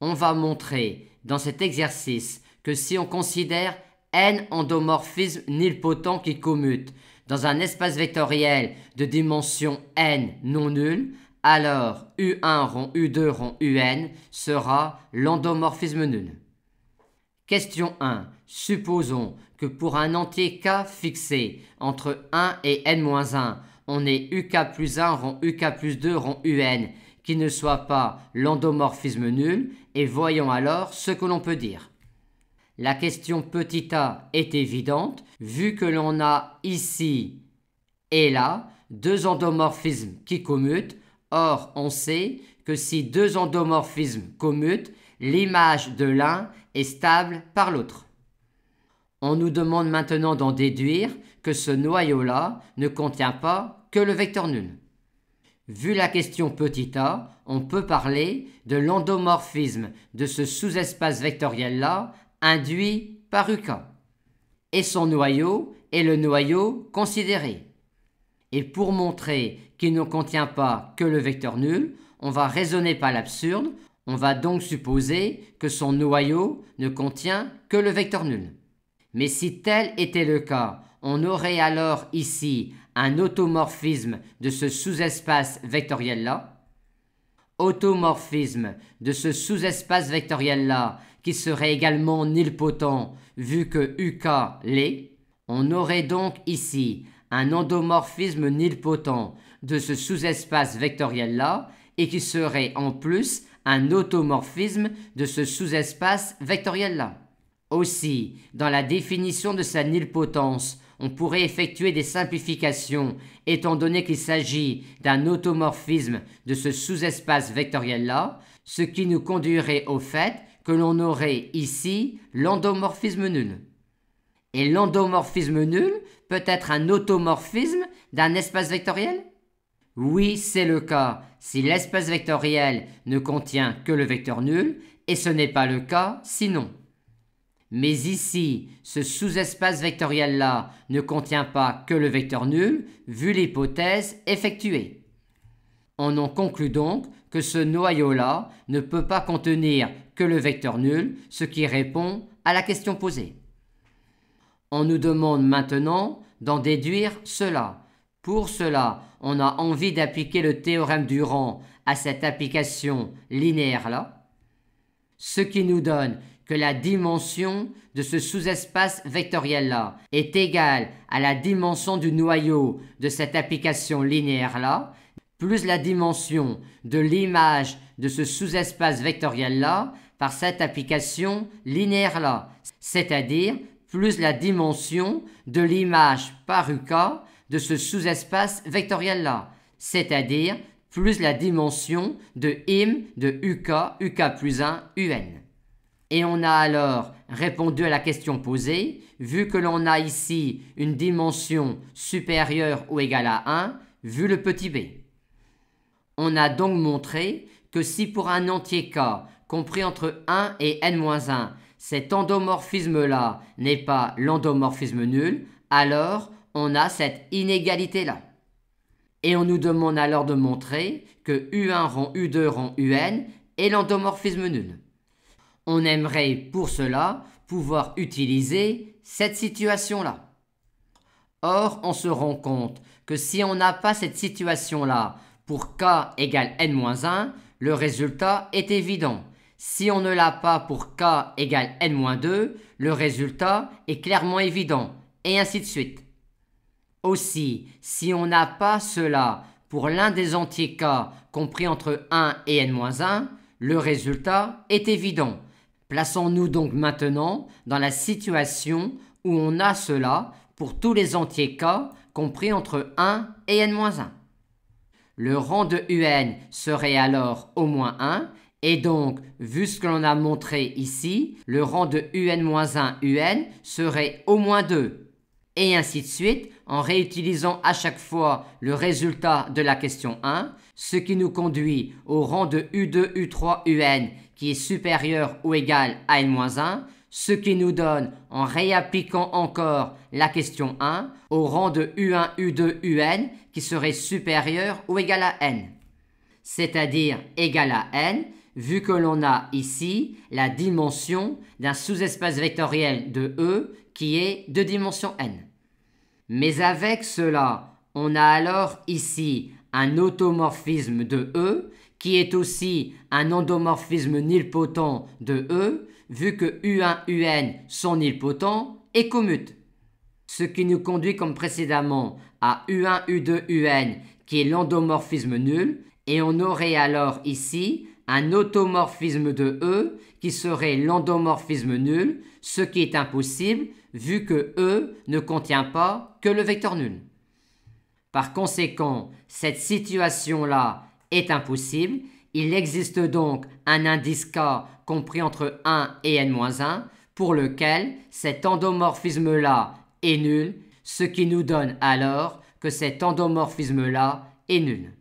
On va montrer dans cet exercice que si on considère n endomorphismes nilpotents qui commutent dans un espace vectoriel de dimension n non nulle, alors U1 rond U2 rond UN sera l'endomorphisme nul. Question 1. Supposons que pour un entier K fixé entre 1 et n-1, on ait UK plus 1 rond UK plus 2 rond UN qui ne soit pas l'endomorphisme nul et voyons alors ce que l'on peut dire. La question petit a est évidente vu que l'on a ici et là deux endomorphismes qui commutent. Or, on sait que si deux endomorphismes commutent, l'image de l'un est stable par l'autre. On nous demande maintenant d'en déduire que ce noyau-là ne contient pas que le vecteur nul. Vu la question petit a, on peut parler de l'endomorphisme de ce sous-espace vectoriel-là induit par UK. Et son noyau est le noyau considéré. Et pour montrer qu'il ne contient pas que le vecteur nul, on va raisonner par l'absurde, on va donc supposer que son noyau ne contient que le vecteur nul. Mais si tel était le cas, on aurait alors ici un automorphisme de ce sous-espace vectoriel-là, automorphisme de ce sous-espace vectoriel-là qui serait également nilpotent vu que UK l'est, on aurait donc ici un endomorphisme nilpotent de ce sous-espace vectoriel-là et qui serait en plus un automorphisme de ce sous-espace vectoriel-là. Aussi, dans la définition de sa nilpotence, on pourrait effectuer des simplifications étant donné qu'il s'agit d'un automorphisme de ce sous-espace vectoriel-là, ce qui nous conduirait au fait que l'on aurait ici l'endomorphisme nul. Et l'endomorphisme nul peut être un automorphisme d'un espace vectoriel? Oui, c'est le cas si l'espace vectoriel ne contient que le vecteur nul, et ce n'est pas le cas sinon. Mais ici, ce sous-espace vectoriel-là ne contient pas que le vecteur nul, vu l'hypothèse effectuée. On en conclut donc que ce noyau-là ne peut pas contenir que le vecteur nul, ce qui répond à la question posée. On nous demande maintenant d'en déduire cela. Pour cela, on a envie d'appliquer le théorème du rang à cette application linéaire-là, ce qui nous donne que la dimension de ce sous-espace vectoriel-là est égale à la dimension du noyau de cette application linéaire-là, plus la dimension de l'image de ce sous-espace vectoriel-là par cette application linéaire-là, c'est-à-dire plus la dimension de l'image par UK de ce sous-espace vectoriel-là, c'est-à-dire plus la dimension de im de UK plus 1, UN. Et on a alors répondu à la question posée, vu que l'on a ici une dimension supérieure ou égale à 1, vu le petit b. On a donc montré que si pour un entier K compris entre 1 et n-1, cet endomorphisme-là n'est pas l'endomorphisme nul, alors on a cette inégalité-là. Et on nous demande alors de montrer que U1 rond U2 rond UN est l'endomorphisme nul. On aimerait pour cela pouvoir utiliser cette situation-là. Or, on se rend compte que si on n'a pas cette situation-là pour K égale n-1, le résultat est évident. Si on ne l'a pas pour K égale n-2, le résultat est clairement évident, et ainsi de suite. Aussi, si on n'a pas cela pour l'un des entiers K compris entre 1 et n-1, le résultat est évident. Plaçons-nous donc maintenant dans la situation où on a cela pour tous les entiers K compris entre 1 et n-1. Le rang de UN serait alors au moins 1, et donc, vu ce que l'on a montré ici, le rang de UN-1 UN serait au moins 2. Et ainsi de suite, en réutilisant à chaque fois le résultat de la question 1, ce qui nous conduit au rang de U2, U3, UN qui est supérieur ou égal à N-1, ce qui nous donne, en réappliquant encore la question 1, au rang de U1, U2, UN qui serait supérieur ou égal à N. C'est-à-dire égal à N, vu que l'on a ici la dimension d'un sous-espace vectoriel de E qui est de dimension n. Mais avec cela, on a alors ici un automorphisme de E qui est aussi un endomorphisme nilpotent de E vu que U1, UN sont nilpotents et commutent. Ce qui nous conduit comme précédemment à U1, U2, UN qui est l'endomorphisme nul et on aurait alors ici un automorphisme de E qui serait l'endomorphisme nul, ce qui est impossible vu que E ne contient pas que le vecteur nul. Par conséquent, cette situation-là est impossible. Il existe donc un indice K compris entre 1 et n-1 pour lequel cet endomorphisme-là est nul, ce qui nous donne alors que cet endomorphisme-là est nul.